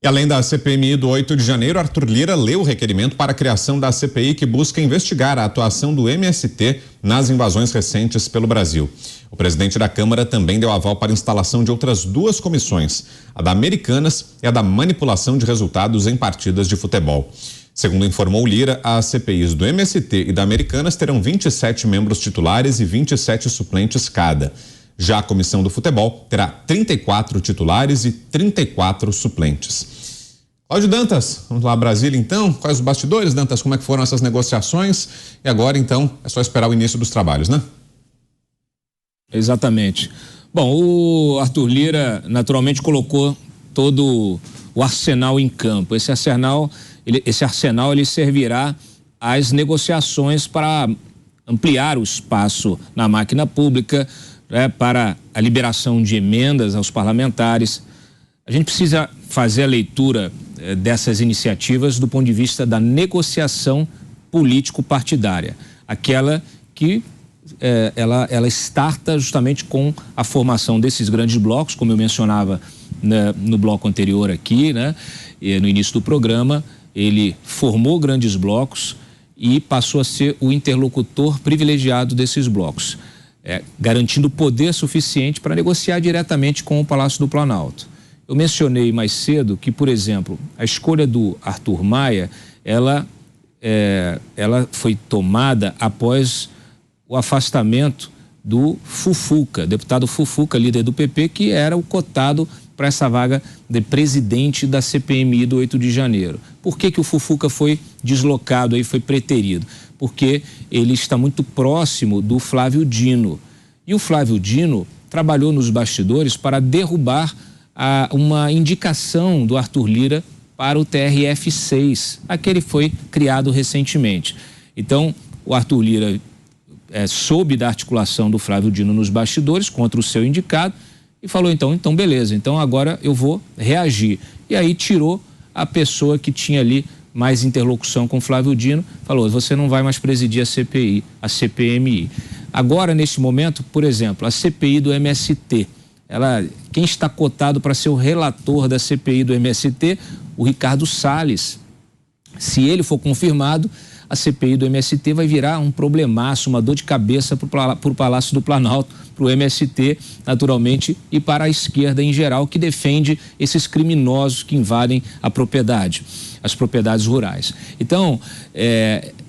E além da CPMI do 8 de janeiro, Arthur Lira leu o requerimento para a criação da CPI que busca investigar a atuação do MST nas invasões recentes pelo Brasil. O presidente da Câmara também deu aval para a instalação de outras duas comissões, a da Americanas e a da manipulação de resultados em partidas de futebol. Segundo informou Lira, as CPIs do MST e da Americanas terão 27 membros titulares e 27 suplentes cada. Já a comissão do futebol terá 34 titulares e 34 suplentes. Cláudio Dantas, vamos lá a Brasília então. Quais os bastidores, Dantas? Como é que foram essas negociações? E agora então é só esperar o início dos trabalhos, né? Exatamente. Bom, o Arthur Lira naturalmente colocou todo o arsenal em campo. Esse arsenal ele servirá às negociações para ampliar o espaço na máquina pública, para a liberação de emendas aos parlamentares. A gente precisa fazer a leitura dessas iniciativas do ponto de vista da negociação político-partidária, aquela que ela starta justamente com a formação desses grandes blocos, como eu mencionava no bloco anterior aqui, né? No início do programa, ele formou grandes blocos e passou a ser o interlocutor privilegiado desses blocos, garantindo poder suficiente para negociar diretamente com o Palácio do Planalto. Eu mencionei mais cedo que, por exemplo, a escolha do Arthur Maia, ela foi tomada após o afastamento do Fufuca, deputado Fufuca, líder do PP, que era o cotado para essa vaga de presidente da CPMI do 8 de janeiro. Por que o Fufuca foi deslocado aí, foi preterido? Porque ele está muito próximo do Flávio Dino. E o Flávio Dino trabalhou nos bastidores para derrubar uma indicação do Arthur Lira para o TRF6, aquele foi criado recentemente. Então, o Arthur Lira soube da articulação do Flávio Dino nos bastidores contra o seu indicado e falou, então beleza, então agora eu vou reagir. E aí tirou a pessoa que tinha ali mais interlocução com o Flávio Dino, falou, você não vai mais presidir a CPMI. Agora, neste momento, por exemplo, a CPI do MST, quem está cotado para ser o relator da CPI do MST, o Ricardo Salles. Se ele for confirmado, a CPI do MST vai virar um problemaço, uma dor de cabeça para o Palácio do Planalto, para o MST, naturalmente, e para a esquerda em geral, que defende esses criminosos que invadem a propriedade, as propriedades rurais. Então,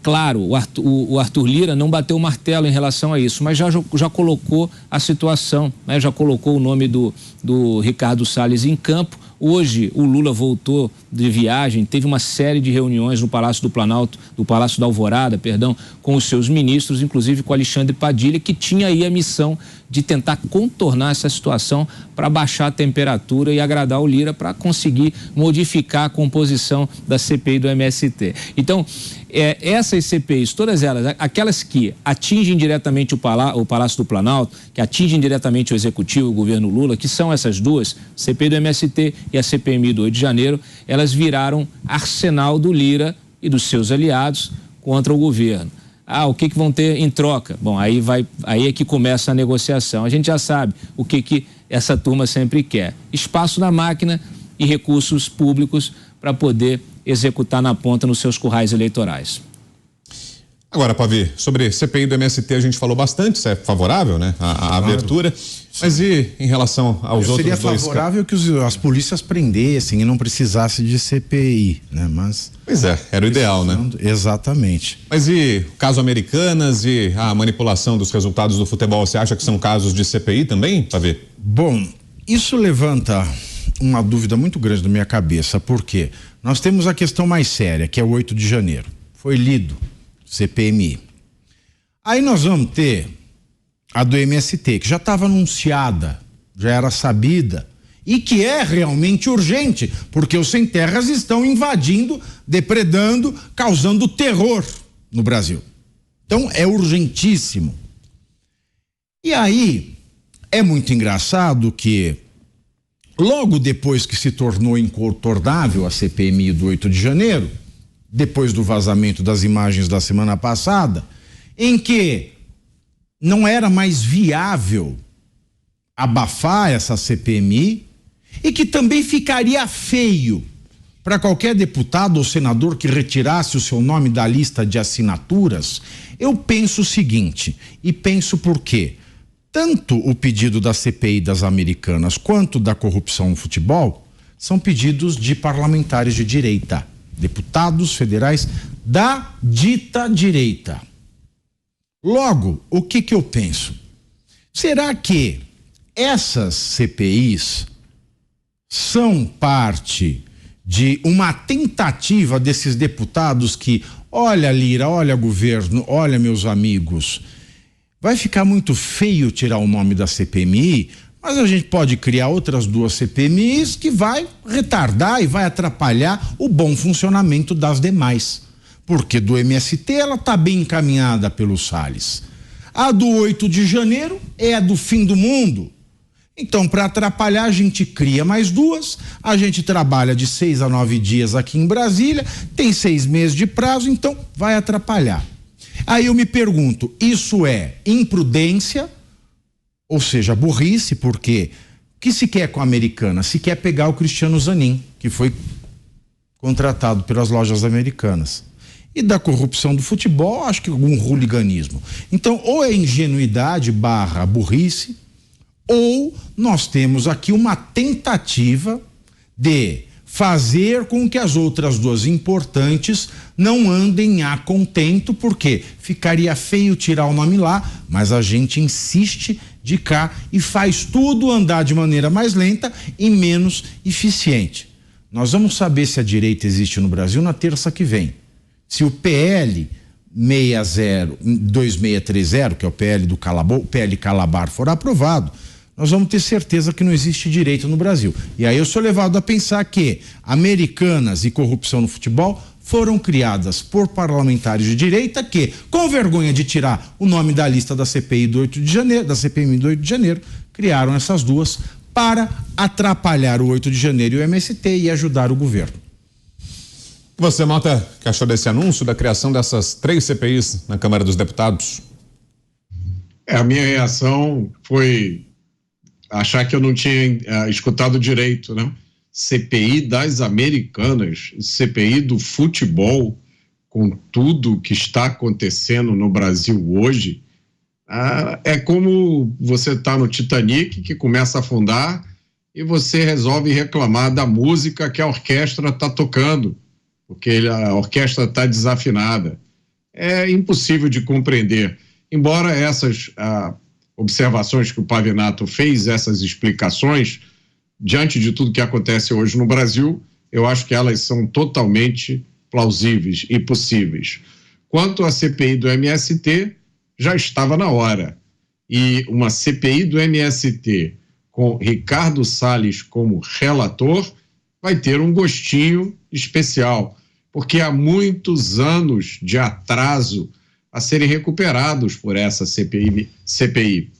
claro, o Arthur Lira não bateu o martelo em relação a isso, mas já colocou a situação, né? Já colocou o nome do Ricardo Salles em campo. Hoje o Lula voltou de viagem, teve uma série de reuniões no Palácio do Planalto, do Palácio da Alvorada, perdão, com os seus ministros, inclusive com Alexandre Padilha, que tinha aí a missão de tentar contornar essa situação para baixar a temperatura e agradar o Lira para conseguir modificar a composição da CPI do MST. Então, essas CPIs, todas elas, aquelas que atingem diretamente o Palácio do Planalto, que atingem diretamente o Executivo, o governo Lula, que são essas duas, CPI do MST e a CPMI do 8 de janeiro, elas viraram arsenal do Lira e dos seus aliados contra o governo. O que vão ter em troca? Bom, aí é que começa a negociação. A gente já sabe o que essa turma sempre quer. Espaço na máquina e recursos públicos para poder executar na ponta nos seus currais eleitorais. Agora, Pavi, sobre CPI do MST a gente falou bastante, isso é favorável, né? A abertura. Mas e em relação aos outros dois? Seria favorável que as polícias prendessem e não precisasse de CPI, né? Mas... Pois era o ideal, né? Exatamente. Mas e o caso Americanas e a manipulação dos resultados do futebol, você acha que são casos de CPI também, Pavi? Bom, isso levanta uma dúvida muito grande na minha cabeça, porque nós temos a questão mais séria, que é o 8 de janeiro. Foi lido, CPMI. Aí nós vamos ter a do MST, que já estava anunciada, já era sabida, e que é realmente urgente, porque os sem terras estão invadindo, depredando, causando terror no Brasil. Então é urgentíssimo. E aí é muito engraçado que logo depois que se tornou incontornável a CPMI do 8 de janeiro, depois do vazamento das imagens da semana passada, em que não era mais viável abafar essa CPMI e que também ficaria feio para qualquer deputado ou senador que retirasse o seu nome da lista de assinaturas, eu penso o seguinte, e penso por quê? Tanto o pedido da CPI das Americanas quanto da corrupção no futebol são pedidos de parlamentares de direita, deputados federais da dita direita. Logo, o que eu penso? Será que essas CPIs são parte de uma tentativa desses deputados que, olha Lira, olha governo, olha meus amigos, vai ficar muito feio tirar o nome da CPMI, mas a gente pode criar outras 2 CPMIs que vai retardar e vai atrapalhar o bom funcionamento das demais. Porque do MST ela está bem encaminhada pelo Salles. A do 8 de janeiro é a do fim do mundo. Então, para atrapalhar, a gente cria mais 2, a gente trabalha de 6 a 9 dias aqui em Brasília, tem 6 meses de prazo, então vai atrapalhar. Aí eu me pergunto, isso é imprudência, ou seja, burrice, porque o que se quer com a Americana? Se quer pegar o Cristiano Zanin, que foi contratado pelas lojas americanas. E da corrupção do futebol, acho que algum hooliganismo. Então, ou é ingenuidade / burrice, ou nós temos aqui uma tentativa de fazer com que as outras 2 importantes não andem a contento, porque ficaria feio tirar o nome lá, mas a gente insiste de cá e faz tudo andar de maneira mais lenta e menos eficiente. Nós vamos saber se a direita existe no Brasil na terça que vem. Se o PL 2630, que é o PL do PL Calabar, for aprovado, nós vamos ter certeza que não existe direito no Brasil. E aí eu sou levado a pensar que Americanas e corrupção no futebol foram criadas por parlamentares de direita que, com vergonha de tirar o nome da lista da CPI do 8 de janeiro, da CPMI do 8 de janeiro, criaram essas 2 para atrapalhar o 8 de janeiro e o MST e ajudar o governo. Você, Mota, que achou desse anúncio da criação dessas 3 CPIs na Câmara dos Deputados? A minha reação foi achar que eu não tinha escutado direito, né? CPI das Americanas, CPI do futebol, com tudo que está acontecendo no Brasil hoje, é como você tá no Titanic, que começa a afundar, e você resolve reclamar da música que a orquestra está tocando, porque a orquestra está desafinada. É impossível de compreender. Embora essas observações que o Pavinato fez, essas explicações, diante de tudo que acontece hoje no Brasil, eu acho que elas são totalmente plausíveis e possíveis. Quanto à CPI do MST, já estava na hora. E uma CPI do MST com Ricardo Salles como relator vai ter um gostinho especial, porque há muitos anos de atraso a serem recuperados por essa CPI.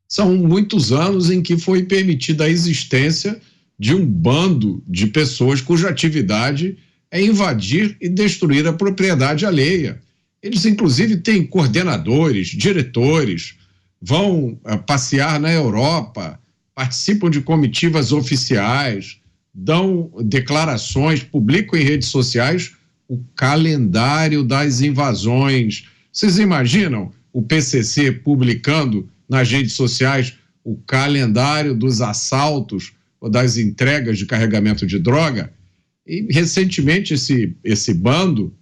São muitos anos em que foi permitida a existência de um bando de pessoas cuja atividade é invadir e destruir a propriedade alheia. Eles, inclusive, têm coordenadores, diretores, vão passear na Europa, participam de comitivas oficiais, dão declarações, publicam em redes sociais o calendário das invasões. Vocês imaginam o PCC publicando nas redes sociais o calendário dos assaltos ou das entregas de carregamento de droga? E recentemente esse bando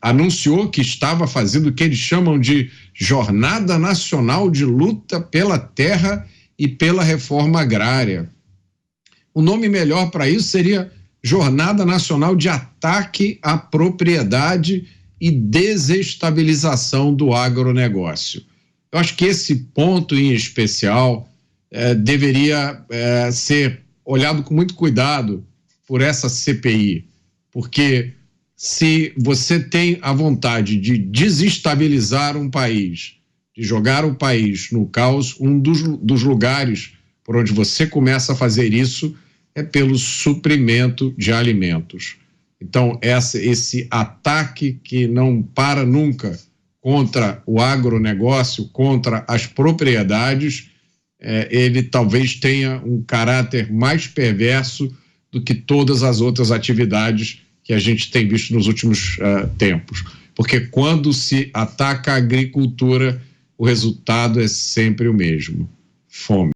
anunciou que estava fazendo o que eles chamam de Jornada Nacional de Luta pela Terra e pela Reforma Agrária. O nome melhor para isso seria Jornada Nacional de Ataque à Propriedade e Desestabilização do Agronegócio. Eu acho que esse ponto em especial deveria ser olhado com muito cuidado por essa CPI, porque se você tem a vontade de desestabilizar um país, de jogar o país no caos, um dos lugares por onde você começa a fazer isso é pelo suprimento de alimentos. Então, esse ataque que não para nunca contra o agronegócio, contra as propriedades, ele talvez tenha um caráter mais perverso do que todas as outras atividades que a gente tem visto nos últimos tempos. Porque quando se ataca a agricultura, o resultado é sempre o mesmo: fome.